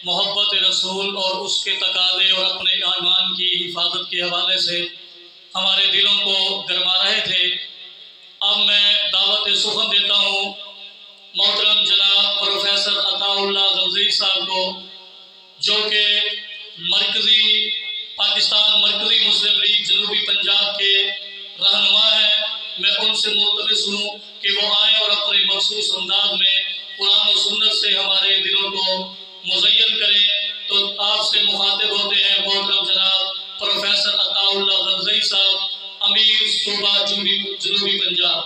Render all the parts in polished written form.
محبت رسول اور اس کے تقاضے اور اپنے ایمان کی حفاظت کے حوالے سے ہمارے دلوں کو گرما رہے تھے۔ اب میں دعوت سخن دیتا ہوں محترم جناب پروفیسر عطا اللہ غمزی صاحب کو، جو کہ پاکستان مرکزی مسلم لیگ جنوبی پنجاب کے رہنما ہیں۔ میں ان سے ملتمس ہوں کہ وہ آئیں اور اپنے مخصوص انداز میں قرآن و سنت سے ہمارے دلوں کو مزین کریں۔ تو آپ سے مخاطب ہوتے ہیں محترم جناب پروفیسر عطا اللہ غمزی صاحب، امیر صوبہ جنوبی پنجاب۔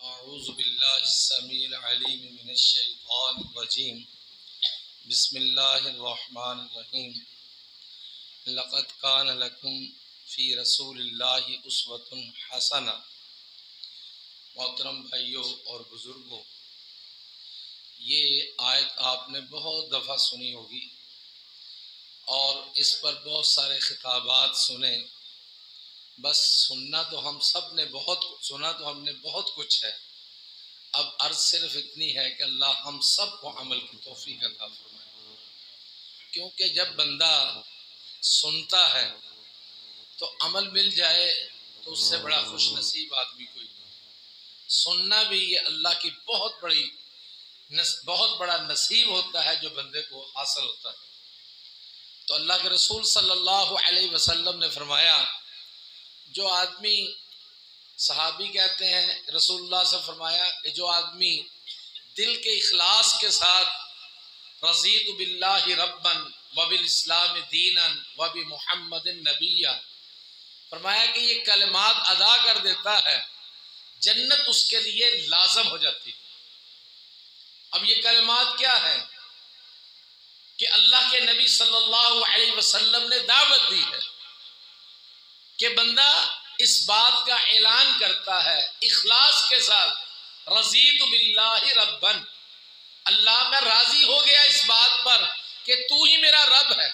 اعوذ باللہ السمیع العلیم من الشیطان الرجیم، بسم اللہ الرحمن الرحیم۔ لقد کان لکم فی رسول اللہ اسوۃ حسنہ۔ محترم بھائیوں اور بزرگوں، یہ آیت آپ نے بہت دفعہ سنی ہوگی اور اس پر بہت سارے خطابات سنے۔ بس سننا تو ہم سب نے بہت کچھ ہے۔ اب عرض صرف اتنی ہے کہ اللہ ہم سب کو عمل کی توفیق عطا فرمائے، کیونکہ جب بندہ سنتا ہے تو عمل مل جائے تو اس سے بڑا خوش نصیب آدمی کوئی نہیں۔ سننا بھی یہ اللہ کی بہت بڑا نصیب ہوتا ہے جو بندے کو حاصل ہوتا ہے۔ تو اللہ کے رسول صلی اللہ علیہ وسلم نے فرمایا، جو آدمی، صحابی کہتے ہیں رسول اللہ سے فرمایا کہ جو آدمی دل کے اخلاص کے ساتھ رضیت باللہ ربا وبالاسلام دینا وبمحمد نبیا، فرمایا کہ یہ کلمات ادا کر دیتا ہے، جنت اس کے لیے لازم ہو جاتی۔ اب یہ کلمات کیا ہے کہ اللہ کے نبی صلی اللہ علیہ وسلم نے دعوت دی ہے کہ بندہ اس بات کا اعلان کرتا ہے اخلاص کے ساتھ، رضیت باللہ ربا، اللہ میں راضی ہو گیا اس بات پر کہ تو ہی میرا رب ہے،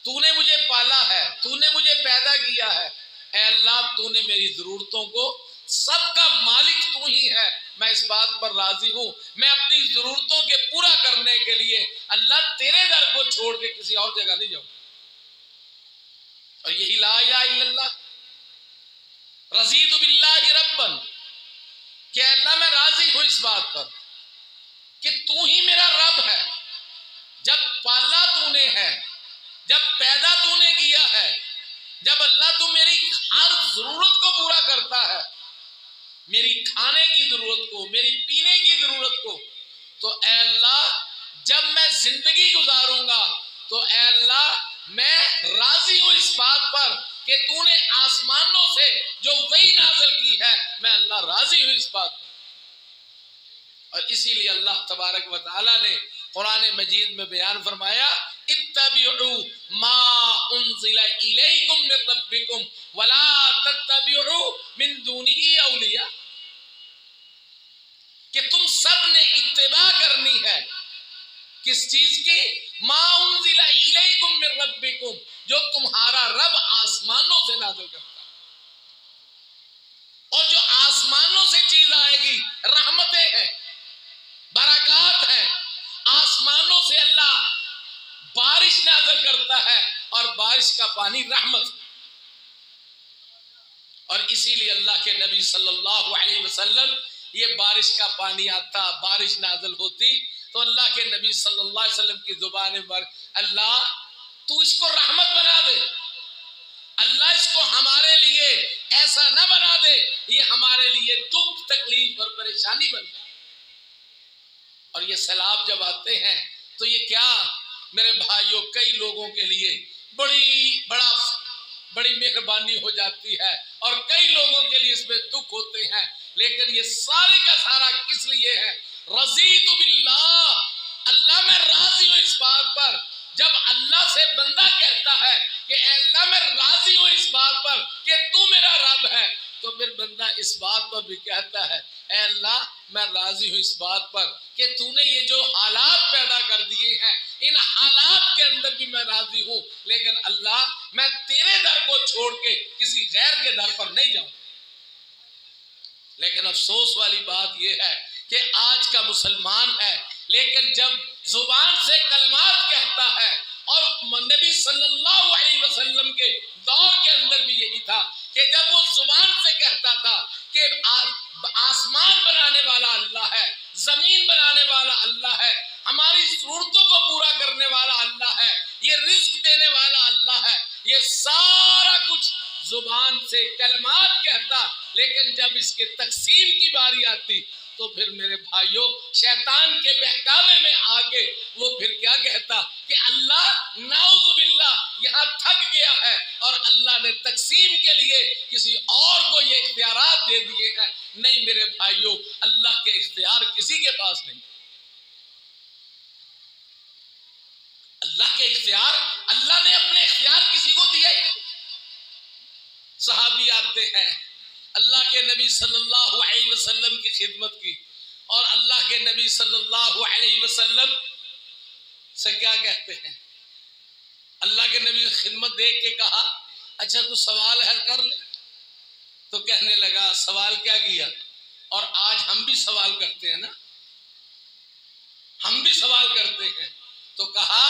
تو نے مجھے پالا ہے، تو نے مجھے پیدا کیا ہے، اے اللہ تو نے میری ضرورتوں کو، سب کا مالک تو ہی ہے، میں اس بات پر راضی ہوں، میں اپنی ضرورتوں کے پورا کرنے کے لیے اللہ تیرے در کو چھوڑ کے کسی اور جگہ نہیں جاؤں۔ اور یہی لا الہ الا اللہ، رضیت باللہ ربا، کہ اللہ میں راضی ہوں اس بات پر کہ تو ہی میرا رب ہے، جب پالا تو نے ہے، جب پیدا تو نے کیا ہے، جب اللہ تو میری ہر ضرورت کو پورا کرتا ہے، میری کھانے کی ضرورت کو، میری پینے کی ضرورت کو، تو اے اللہ جب میں زندگی گزاروں گا تو اے اللہ میں راضی ہوں اس بات پر کہ تو نے آسمانوں سے جو وحی نازل کی ہے، میں اللہ راضی ہوں اس بات پر۔ اور اسی لیے اللہ تبارک و تعالی نے قرآن مجید میں بیان فرمایا، اتبعوا ما انزل الیکم من ربکم ولا تتبعوا من دونہ اولیاء، کہ تم سب نے اتباع کرنی ہے کس چیز کی؟ ما انزل الیکم من ربکم، جو تمہارا رب آسمانوں سے نازل کرتا ہے۔ اور جو آسمانوں سے چیز آئے گی رحمتیں ہیں، برکات ہیں، آسمانوں سے اللہ بارش نازل کرتا ہے اور بارش کا پانی رحمت۔ اور اسی لیے اللہ کے نبی صلی اللہ علیہ وسلم، یہ بارش کا پانی آتا، بارش نازل ہوتی تو اللہ کے نبی صلی اللہ علیہ وسلم کی زبان پر، اللہ تو اس کو رحمت بنا دے، اللہ اس کو ہمارے لیے ایسا نہ بنا دے یہ ہمارے لیے دکھ، تکلیف اور پریشانی بن جائے۔ اور یہ سیلاب جب آتے ہیں تو یہ کیا میرے بھائیوں، کئی لوگوں کے لیے بڑی مہربانی ہو جاتی ہے اور کئی لوگوں کے لیے اس میں دکھ ہوتے ہیں، لیکن یہ سارے کا سارا کس لیے ہے؟ رضیت باللہ، اللہ میں راضی ہوں اس بات پر۔ جب اللہ سے بندہ کہتا ہے کہ اے اللہ میں راضی ہوں اس بات پر کہ تو میرا رب ہے، تو پھر بندہ اس بات پر بھی کہتا ہے اے اللہ میں راضی ہوں اس بات پر کہ تو نے یہ جو حالات پیدا کر دیے ہیں ان حالات کے اندر بھی میں راضی ہوں، لیکن اللہ میں تیرے در کو چھوڑ کے کسی غیر کے در پر نہیں جاؤں۔ لیکن افسوس والی بات یہ ہے کہ آج کا مسلمان ہے، لیکن جب زبان سے کلمات نبی صلی اللہ علیہ وسلم کے دور کے اندر بھی یہی تھا کہ جب وہ زبان سے کہتا تھا کہ آسمان بنانے والا اللہ ہے، زمین بنانے والا اللہ ہے، ہماری ضرورتوں کو پورا کرنے والا اللہ ہے، یہ رزق دینے والا اللہ ہے، یہ سارا کچھ زبان سے کلمات کہتا، لیکن جب اس کے تقسیم کی باری آتی تو پھر میرے بھائیوں شیطان کے بہکاوے میں آگے وہ پھر کیا کہتا کہ اللہ نعوذ باللہ یہاں تھک گیا ہے، اور اللہ نے تقسیم کے لیے کسی اور کو یہ اختیارات دے دیے ہیں۔ نہیں میرے بھائیوں، اللہ کے اختیار کسی کے پاس نہیں، اللہ کے اختیار، اللہ نے اپنے اختیار کسی کو دیا ہی نہیں۔ صحابی آتے ہیں، اللہ کے نبی صلی اللہ علیہ وسلم کی خدمت کی، اور اللہ کے نبی صلی اللہ علیہ وسلم سے کیا کہتے ہیں؟ اللہ کے نبی خدمت دیکھ کے کہا اچھا کوئی سوال ہے کر لے، تو کہنے لگا سوال کیا کیا؟ اور آج ہم بھی سوال کرتے ہیں نا، ہم بھی سوال کرتے ہیں، تو کہا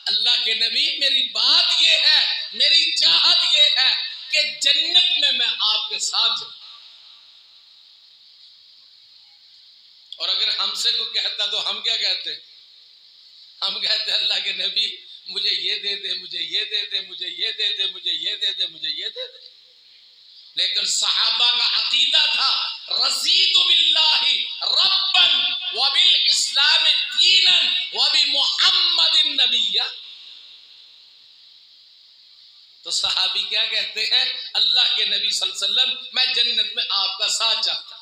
اللہ کے نبی میری بات یہ ہے، میری چاہت یہ ہے کہ جنت میں آپ کے ساتھ جاؤں۔ اور اگر ہم سے کوئی کہتا تو ہم کیا کہتے؟ ہم کہتے اللہ کے نبی مجھے یہ دے دے، مجھے یہ دے دے، مجھے یہ دے دے، مجھے یہ دے دے، مجھے یہ دے دے۔ لیکن صحابہ کا عقیدہ تھا رضیت باللہ ربا وبالاسلام دینا وبمحمد نبیا۔ تو صحابی کیا کہتے ہیں؟ اللہ کے نبی صلی اللہ علیہ وسلم میں جنت میں آپ کا ساتھ چاہتا ہوں۔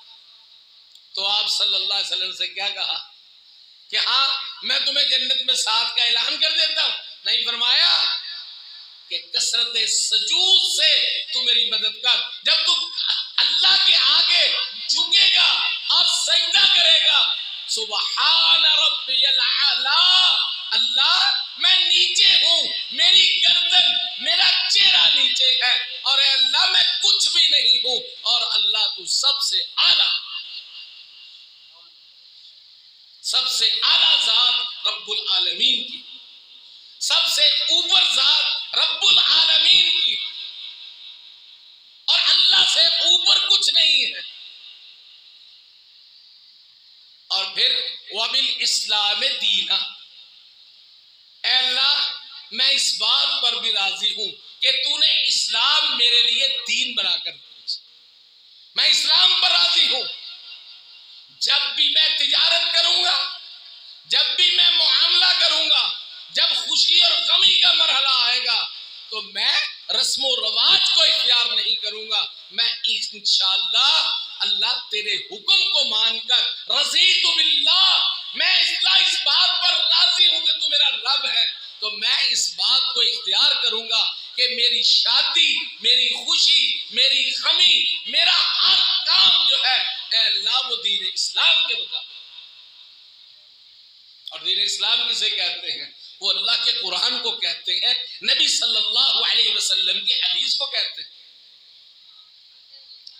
تو آپ صلی اللہ علیہ وسلم سے کیا کہا کہ ہاں میں تمہیں جنت میں ساتھ کا اعلان کر دیتا ہوں؟ نہیں، فرمایا کہ کثرت سجود سے تو میری مدد کر۔ جب تو اللہ کے آگے جھکے گا اور سجدہ کرے گا، سبحان ربی الاعلی، اللہ میں نیچے ہوں، میری گردن، میرا چہرہ نیچے ہے، اور اے اللہ میں کچھ بھی نہیں ہوں، اور اللہ تو سب سے اعلیٰ، سب سے اعلیٰ ذات رب العالمین کی، سب سے اوپر ذات رب العالمین کی، اور اللہ سے اوپر کچھ نہیں ہے۔ اور پھر وبالاسلام دینا، اے اللہ میں اس بات پر بھی راضی ہوں کہ تو نے اسلام میرے لیے دین بنا کر دیا، میں اسلام پر راضی ہوں۔ جب بھی میں تجارت کروں گا، جب بھی میں معاملہ کروں گا، جب خوشی اور غمی کا مرحلہ آئے گا تو میں رسم و رواج کو اختیار نہیں کروں گا، میں انشاءاللہ اللہ تیرے حکم کو مان کر رضیت باللہ، میں اس بات پر راضی ہوں کہ تو میرا رب ہے، تو میں اس بات کو اختیار کروں گا کہ میری شادی، میری خوشی، میری غمی، میرا ہر کام جو ہے اے اللہ وہ دین اسلام کے مطابق۔ اور دین اسلام کسے کہتے ہیں؟ وہ اللہ کے قرآن کو کہتے ہیں، نبی صلی اللہ علیہ وسلم کی حدیث کو کہتے ہیں۔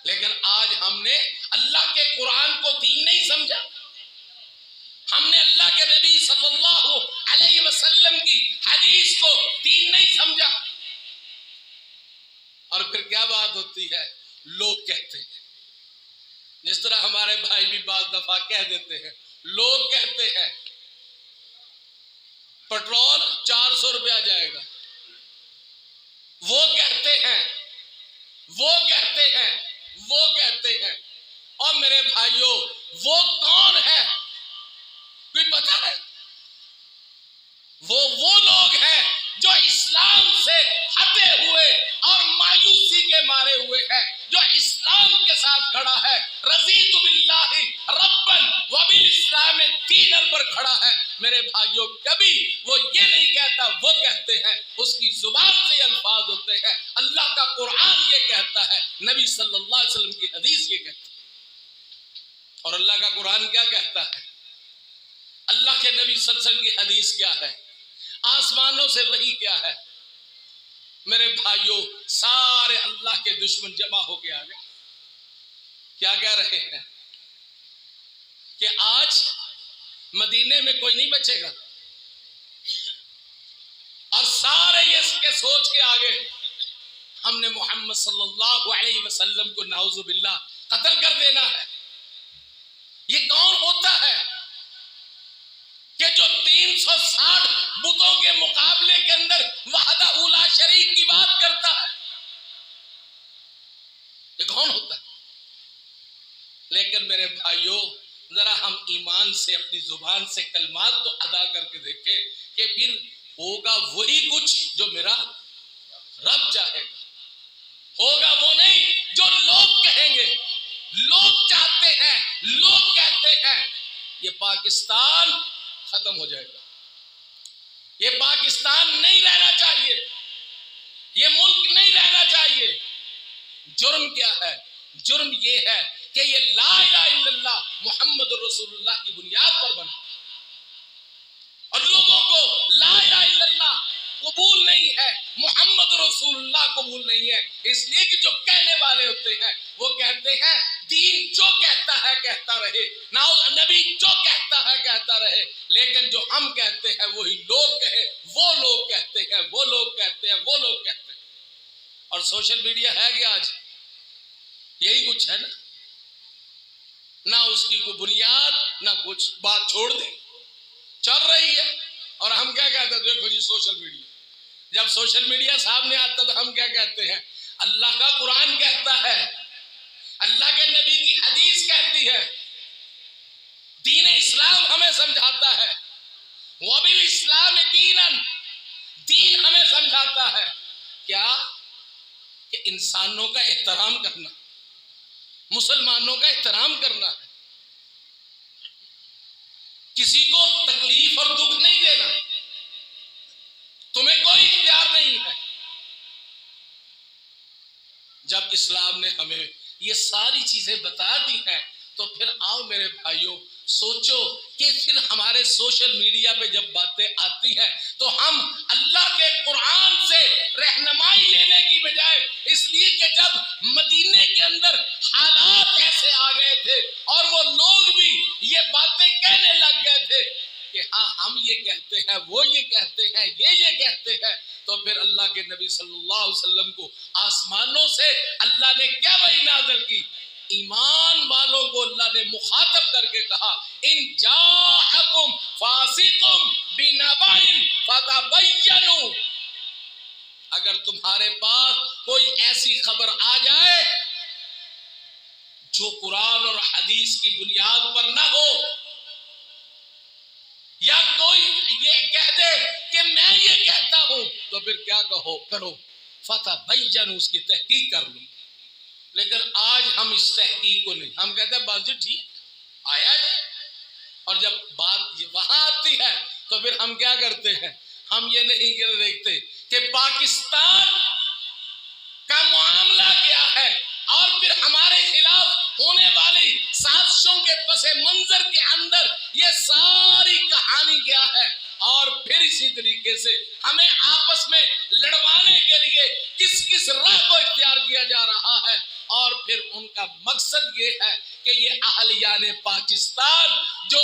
لیکن آج ہم نے اللہ کے قرآن کو دین نہیں سمجھا، ہم نے اللہ کے نبی صلی اللہ علیہ وسلم کی حدیث کو دین نہیں سمجھا، اور پھر کیا بات ہوتی ہے؟ لوگ کہتے ہیں، جس طرح ہمارے بھائی بھی بعض دفعہ کہہ دیتے ہیں، لوگ کہتے ہیں پٹرول 400 روپیہ جائے گا، وہ کہتے ہیں، وہ کہتے ہیں، وہ کہتے ہیں، اور میرے بھائیوں وہ کون ہے کوئی پتہ ہے؟ وہ لوگ ہیں جو اسلام سے ہٹے ہوئے اور مایوسی کے مارے ہوئے ہیں، جو اسلام کے ساتھ کھڑا ہے، رضیت باللہ ربا وبالاسلام دینا پر کھڑا ہے۔ میرے بھائیوں کبھی وہ یہ نہیں کہتا، وہ کہتے ہیں، اس کی زبان سے یہ الفاظ ہوتے ہیں، اللہ کا قرآن یہ کہتا ہے، نبی صلی اللہ علیہ وسلم کی حدیث یہ کہتی ہے۔ اور اللہ کا قرآن کیا کہتا ہے؟ اللہ کے نبی صلی اللہ علیہ وسلم کی حدیث کیا ہے؟ آسمانوں سے وحی کیا ہے؟ میرے بھائیوں سارے اللہ کے دشمن جمع ہو کے آ گئے، کیا کہہ رہے ہیں کہ آج مدینے میں کوئی نہیں بچے گا، اور سارے سوچ کے آگے ہم نے محمد صلی اللہ علیہ وسلم کو نعوذ باللہ قتل کر دینا ہے. یہ کون ہوتا ہے کہ جو 360 بتوں کے مقابلے کے اندر وحدہ لا شریک کی بات کرتا ہے؟ یہ کون ہوتا ہے؟ لیکن میرے بھائیوں، ذرا ہم ایمان سے اپنی زبان سے کلمات تو ادا کر کے دیکھیں کہ پھر ہوگا وہی کچھ جو میرا رب چاہے گا. ہوگا وہ نہیں جو لوگ کہیں گے. لوگ چاہتے ہیں، لوگ کہتے ہیں. یہ پاکستان ختم ہو جائے گا. یہ پاکستان نہیں رہنا چاہیے. یہ ملک نہیں رہنا چاہیے. جرم کیا ہے؟ جرم یہ ہے کہ یہ لا الہ الا اللہ محمد رسول اللہ کی بنیاد پر بنا اور لوگوں کو لا الہ الا اللہ قبول نہیں ہے، محمد رسول اللہ قبول نہیں ہے. اس لیے کہ جو کہنے والے ہوتے ہیں وہ کہتے ہیں دین جو کہتا ہے کہتا رہے، نبی جو کہتا ہے کہتا رہے، لیکن جو ہم کہتے ہیں وہی لوگ کہے، وہ لوگ کہتے ہیں، وہ لوگ کہتے ہیں، وہ لوگ کہتے ہیں. اور سوشل میڈیا ہے کہ آج یہی کچھ ہے نا. نہ اس کی کوئی بنیاد نہ کچھ، بات چھوڑ دیں چل رہی ہے. اور ہم کیا کہتے ہیں؟ دیکھو جی سوشل میڈیا. جب سوشل میڈیا سامنے آتا تو ہم کیا کہتے ہیں؟ اللہ کا قرآن کہتا ہے، اللہ کے نبی کی حدیث کہتی ہے، دین اسلام ہمیں سمجھاتا ہے. وَبِالْإِسْلَامِ دِينًا، دین ہمیں سمجھاتا ہے کیا؟ کہ انسانوں کا احترام کرنا، مسلمانوں کا احترام کرنا ہے، کسی کو تکلیف اور دکھ نہیں دینا. تمہیں کوئی اختیار نہیں ہے. جب اسلام نے ہمیں یہ ساری چیزیں بتا دی ہیں تو پھر آؤ میرے بھائیوں سوچو کہ پھر ہمارے سوشل میڈیا پہ جب باتیں آتی ہیں تو ہم اللہ کے قرآن سے رہنمائی لینے کی بجائے، اس لیے کہ جب مدینے کے اندر حالات ایسے آ گئے تھے اور وہ لوگ بھی یہ باتیں کہنے لگ گئے تھے کہ ہاں ہم یہ کہتے ہیں، وہ یہ کہتے ہیں، یہ کہتے ہیں، تو پھر اللہ کے نبی صلی اللہ علیہ وسلم کو آسمانوں سے اللہ نے کیا وحی نازل کی؟ ایمان والوں کو اللہ نے مخاطب کر کے کہا ان جاءکم فاسقم بنبأ فتبینوا، اگر تمہارے پاس کوئی ایسی خبر آ جائے جو قرآن اور حدیث کی بنیاد پر نہ ہو، یا کوئی یہ کہہ دے کہ میں یہ کہتا ہوں، تو پھر کیا کرو؟ فتبینوا، اس کی تحقیق کر لو. لیکن آج ہم اس تحقیق کو نہیں، ہم کہتے ہیں بس جی ٹھیک آیا جی. اور جب بات وہاں آتی ہے تو پھر ہم کیا کرتے ہیں؟ ہم یہ نہیں دیکھتے کہ پاکستان کا معاملہ کیا ہے اور پھر ہمارے خلاف ہونے والی سازشوں کے پس منظر کے اندر یہ ساری کہانی کیا ہے. اور پھر اسی طریقے سے ہمیں آپس میں لڑوانے کے لیے کس کس راہ کو اختیار کیا جا رہا ہے. اور پھر ان کا مقصد یہ ہے کہ یہ اہلیان پاکستان جو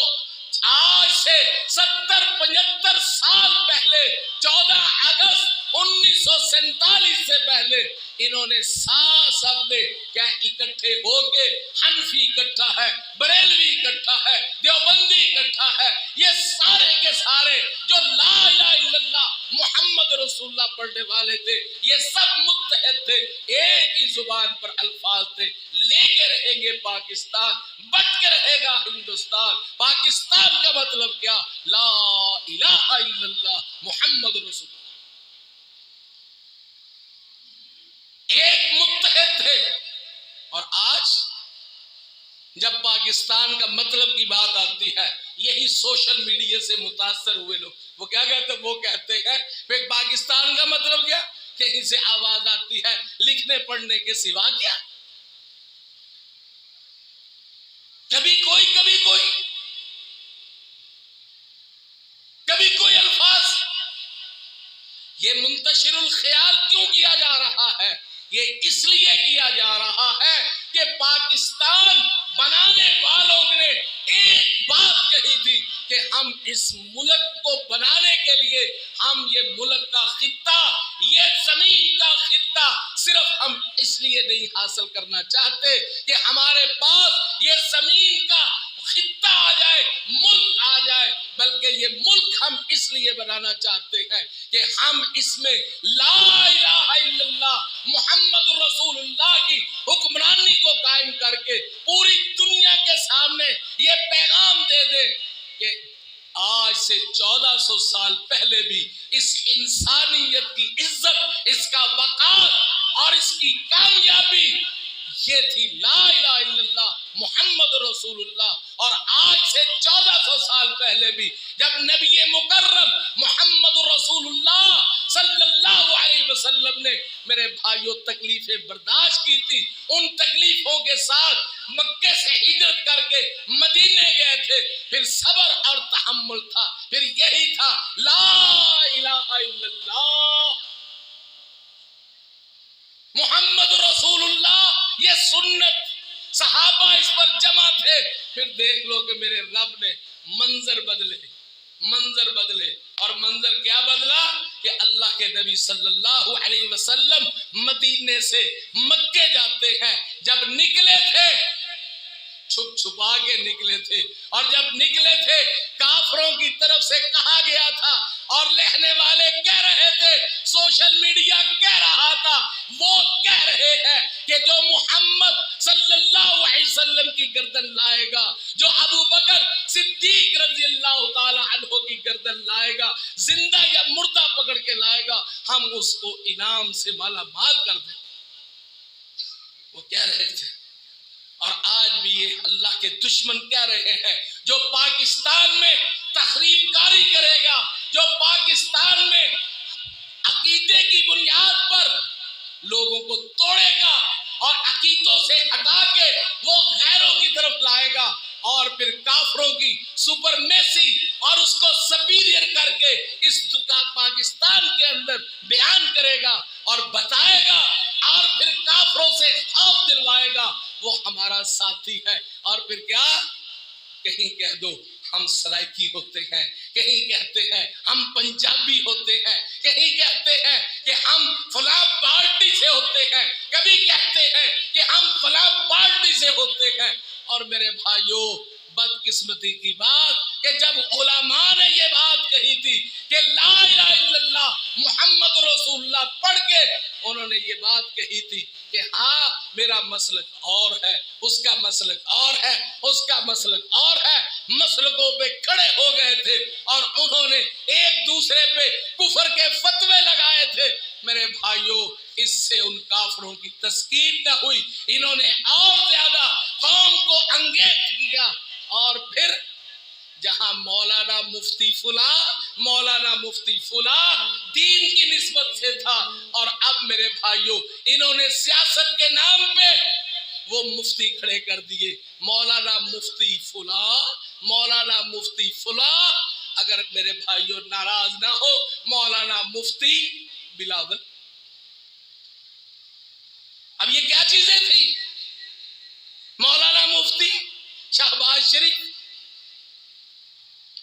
آج سے 70-75 سال پہلے 14 اگست 1947 سے پہلے انہوں نے سب نے کیا اکٹھے ہو کے، حنفی اکٹھا ہے، بریلوی اکٹھا ہے، دیوبندی اکٹھا ہے، یہ سارے کے سارے جو لا الہ الا اللہ محمد رسول اللہ پڑھنے والے تھے، یہ سب متحد تھے، ایک ہی زبان پر الفاظ تھے. لے کے رہیں گے پاکستان، بٹ کے رہے گا ہندوستان. پاکستان کا مطلب کیا؟ لا الہ الا اللہ محمد رسول اللہ. ایک متحد تھے. اور آج جب پاکستان کا مطلب کی بات آتی ہے، یہی سوشل میڈیا سے متاثر ہوئے لوگ وہ کیا کہتے ہیں؟ وہ کہتے ہیں کہ پاکستان کا مطلب کیا؟ کہیں سے آواز آتی ہے لکھنے پڑھنے کے سوا کیا؟ کبھی کوئی الفاظ. یہ منتشر الخیال کیوں کیا جا رہا ہے؟ یہ اس لیے کیا جا رہا ہے کہ پاکستان بنانے والوں نے ایک بات کہی تھی کہ ہم اس ملک کو بنانے کے لیے ہم یہ ملک کا خطہ، یہ زمین کا خطہ صرف ہم اس لیے نہیں حاصل کرنا چاہتے کہ ہمارے پاس یہ زمین کا خطہ آ جائے، ملک آ جائے، بلکہ یہ ملک ہم اس لیے بنانا چاہتے ہیں کہ ہم اس میں لا الہ الا اللہ محمد رسول اللہ کی حکمرانی کو قائم کر کے پوری دنیا کے سامنے یہ پیغام دے دیں کہ آج سے 1400 سال پہلے بھی اس انسانیت کی عزت، اس کا وقار اور اس کی کامیابی یہ تھی لا الہ الا اللہ محمد رسول اللہ۔ اور آج سے 1400 سال پہلے بھی جب نبی مکرم محمد رسول اللہ صلی اللہ علیہ وسلم نے میرے بھائیوں تکلیفیں برداشت کی تھی، ان تکلیفوں کے ساتھ مکے سے ہجرت کر کے مدینے گئے تھے، پھر صبر اور تحمل تھا، پھر یہی تھا لا الہ الا اللہ محمد رسول اللہ، یہ سنت، صحابہ اس پر جمع تھے۔ پھر دیکھ لو کہ میرے رب نے منظر بدلے اور منظر کیا بدلا کہ اللہ کے نبی صلی اللہ علیہ وسلم مدینے سے مکے جاتے ہیں، جب نکلے تھے چھپ چھپا کے نکلے تھے، اور جب نکلے تھے کافروں کی طرف سے کہا گیا تھا اور لکھنے والے کہہ رہے تھے، سوشل میڈیا کہہ رہا تھا، وہ کہہ رہے ہیں کہ جو محمد صلی اللہ علیہ وسلم کی گردن لائے گا، جو ابو بکر صدیق رضی اللہ تعالی عنہ کی گردن لائے گا، زندہ یا مردہ پکڑ کے لائے گا، ہم اس کو انعام سے مالا مال کر دیں، وہ کہہ رہے تھے۔ اور آج بھی یہ اللہ کے دشمن کہہ رہے ہیں، جو پاکستان میں تخریب کاری کرے گا، جو پاکستان میں عقیدے کی بنیاد پر لوگوں کو توڑے گا اور عقیدوں سے ہٹا کے وہ غیروں کی طرف لائے گا، اور پھر کافروں کی سپرمیسی اور اس کو سپیریئر کر کے اس پاکستان کے اندر بیان کرے گا اور بتائے گا، اور پھر کافروں سے خوف دلوائے گا، وہ ہمارا ساتھی ہے۔ اور پھر کیا کہیں کہہ دو ہم سرائکی ہوتے ہیں، کہیں کہتے ہیں ہم پنجابی ہوتے ہیں، کہیں کہتے ہیں کہ ہم فلاں پارٹی سے ہوتے ہیں، کبھی کہتے ہیں کہ ہم فلاں پارٹی سے ہوتے ہیں۔ اور میرے بھائیوں، بدقسمتی کی بات کہ جب علماء نے یہ بات کہی تھی کہ لا الہ الا اللہ محمد رسول اللہ پڑھ کے انہوں نے یہ بات کہی تھی کہ ہاں میرا مسلک اور ہے، اس کا مسلک اور ہے، اس کا مسلک اور ہے، مسلکوں پہ کھڑے ہو گئے تھے اور انہوں نے ایک دوسرے پہ کفر کے فتوے لگائے تھے۔ میرے بھائیوں، اس سے ان کافروں کی تسکین نہ ہوئی، انہوں نے اور زیادہ قوم کو انگیز کیا، اور پھر جہاں مولانا مفتی فلاں دین کی نسبت سے تھا، اور اب میرے بھائیوں انہوں نے سیاست کے نام پہ وہ مفتی کھڑے کر دیے، مولانا مفتی فلاں، اگر میرے بھائیوں ناراض نہ ہو، مولانا مفتی بلاول۔ اب یہ کیا چیزیں تھی؟ مولانا مفتی شہباز شریف،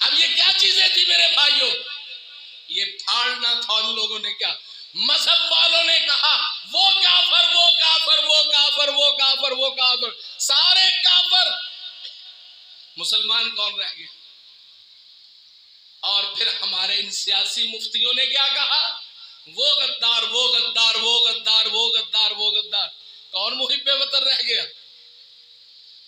اب یہ کیا چیزیں تھی میرے بھائیوں؟ یہ پھاڑنا تھا ان لوگوں نے کیا؟ مذہب والوں نے کہا وہ کافر، وہ کافر، وہ کافر، وہ کافر، وہ کافر، سارے کافر، مسلمان کون رہ گئے؟ اور پھر ہمارے ان سیاسی مفتیوں نے کیا کہا؟ وہ غدار، وہ غدار، وہ غدار، وہ غدار، وہ غدار۔ کون محب وطن رہ گیا؟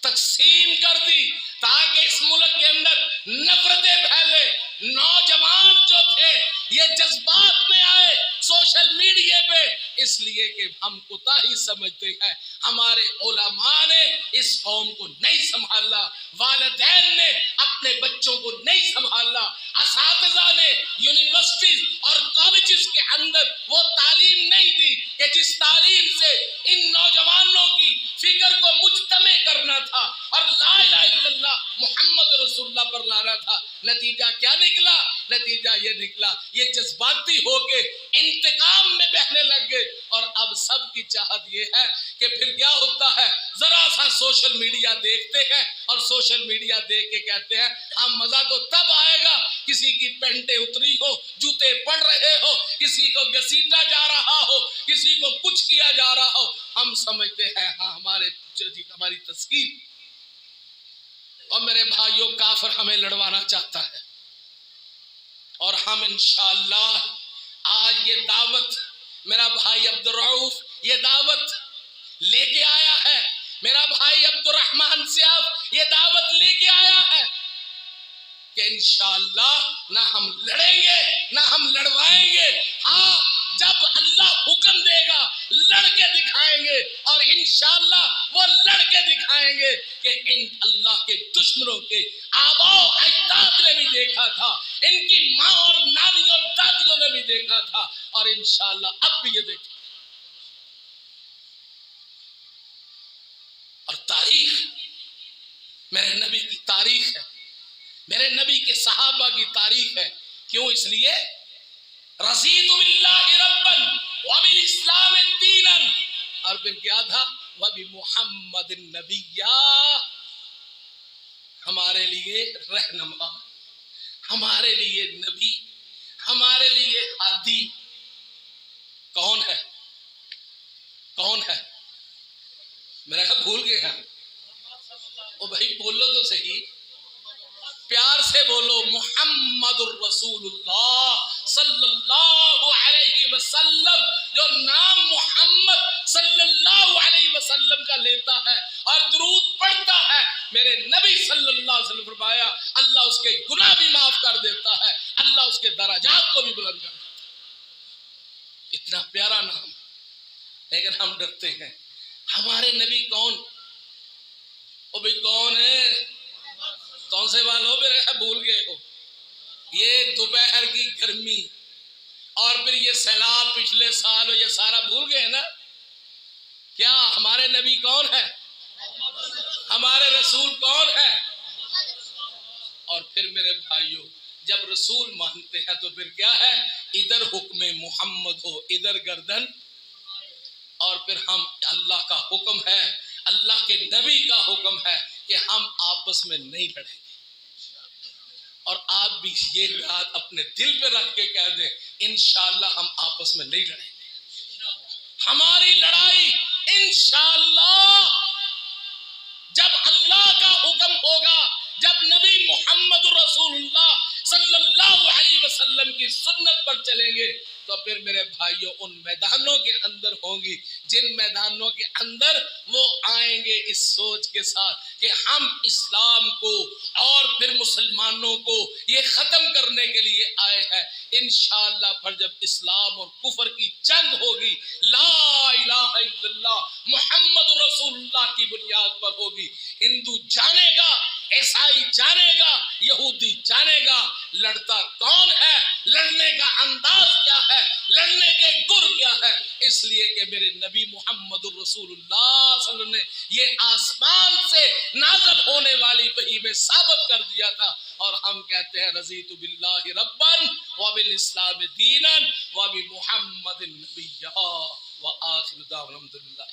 تقسیم کر دی تاکہ اس ملک کے اندر نفرتیں پھیلے۔ نوجوان جو تھے یہ جذبات میں آئے سوشل میڈیا پہ، اس لیے کہ ہم کوتاہی سمجھتے ہیں، ہمارے علماء نے اس قوم کو نہیں سنبھالا، والدین نے اپنے بچوں کو نہیں سنبھالا، اساتذہ نے یونیورسٹیز اور کالجز کے اندر وہ تعلیم نہیں دی کہ جس تعلیم سے ان نوجوانوں کی فکر کو مجتمع کرنا تھا اور لا الہ الا اللہ محمد رسول اللہ پر لانا تھا۔ نتیجہ کیا نکلا؟ نتیجہ یہ نکلا، یہ جذباتی ہو کے انتقام میں بہنے لگ گئے. اور اب سب کی چاہت یہ ہے کہ پھر کیا ہوتا ہے, ذرا سا سوشل میڈیا دیکھتے ہیں اور سوشل میڈیا دیکھ کے کہتے ہیں ہم مزہ تو تب آئے گا کسی کی پینٹیں اتری ہو, جوتے پڑ رہے ہو, کسی کو گھسیٹا جا رہا ہو, کسی کو کچھ کیا جا رہا ہو. ہم سمجھتے ہیں ہاں ہماری تسکین. اور میرے بھائیوں, کافر ہمیں لڑوانا چاہتا ہے اور ہم انشاءاللہ آج یہ دعوت, میرا بھائی عبدالرؤف یہ دعوت لے کے آیا ہے, میرا بھائی عبدالرحمن سیاف یہ دعوت لے کے آیا ہے کہ انشاءاللہ نہ ہم لڑیں گے نہ ہم لڑوائیں گے. ہاں, جب اللہ حکم دے گا لڑ کے دکھائیں گے, اور انشاءاللہ وہ لڑ کے دکھائیں گے کہ ان اللہ کے دشمنوں کے آباء و اجداد نے بھی دیکھا تھا, ان کی ماں اور نانی اور دادیوں نے بھی دیکھا تھا, اور انشاءاللہ اب بھی یہ دیکھیں. اور تاریخ میرے نبی کی تاریخ ہے, میرے نبی کے صحابہ کی تاریخ ہے. کیوں؟ اس لیے رضیت باللہ ربا وبالاسلام دینا, اور پھر کیا تھا وبمحمد النبیّا, ہمارے لیے رہنما, ہمارے لیے نبی, ہمارے لیے ہادی. کون ہے؟ کون ہے؟ میرا کہا بھول گئے ہیں. او بھائی بولو تو صحیح, پیار سے بولو. محمد الرسول اللہ صلی اللہ علیہ وسلم. جو نام محمد صلی اللہ علیہ وسلم کا لیتا ہے اور درود پڑھتا ہے, میرے نبی صلی اللہ علیہ وسلم فرمایا اللہ اس کے گناہ بھی معاف کر دیتا ہے, اللہ اس کے درجات کو بھی بلند کر دیتا ہے. اتنا پیارا نام, لیکن ہم ڈرتے ہیں. ہمارے نبی کون؟ او بھئی کون ہے؟ کون سے والو میرے بھول گئے ہو؟ یہ دوپہر کی گرمی اور پھر یہ سیلاب پچھلے سال, یہ سارا بھول گئے نا. کیا ہمارے نبی کون ہے؟ ہمارے رسول کون ہے؟ اور پھر میرے بھائیوں, جب رسول مانتے ہیں تو پھر کیا ہے, ادھر حکم محمد ہو ادھر گردن, اور پھر ہم اللہ کا حکم ہے, اللہ کے نبی کا حکم ہے کہ ہم آپس میں نہیں لڑیں گے. اور آپ بھی یہ بات اپنے دل پہ رکھ کے کہہ دیں انشاءاللہ ہم آپس میں نہیں لڑیں گے. ہماری لڑائی انشاءاللہ جب اللہ کا حکم ہوگا, جب نبی محمد رسول اللہ صلی اللہ علیہ وسلم کی سنت پر چلیں گے, تو پھر میرے بھائیوں ان میدانوں کے اندر ہوں گی جن میدانوں کے اندر وہ آئیں گے اس سوچ کے ساتھ کہ ہم اسلام کو اور پھر مسلمانوں کو یہ ختم کرنے کے لیے آئے ہیں. انشاءاللہ پھر جب اسلام اور کفر کی جنگ ہوگی, لا الہ الا اللہ محمد رسول اللہ کی بنیاد پر ہوگی, ہندو جانے گا, عیسائی جانے گا, یہودی جانے گا لڑتا کون ہے, لڑنے کا انداز کیا ہے, لڑنے کے گر کیا ہے. اس لیے کہ میرے نبی محمد الرسول اللہ صلی اللہ علیہ وسلم نے یہ آسمان سے نازل ہونے والی وحی میں ثابت کر دیا تھا, اور ہم کہتے ہیں رضیت باللہ ربا وبالاسلام دینا وبمحمد النبیّا. وآخر دعوانا الحمدللہ.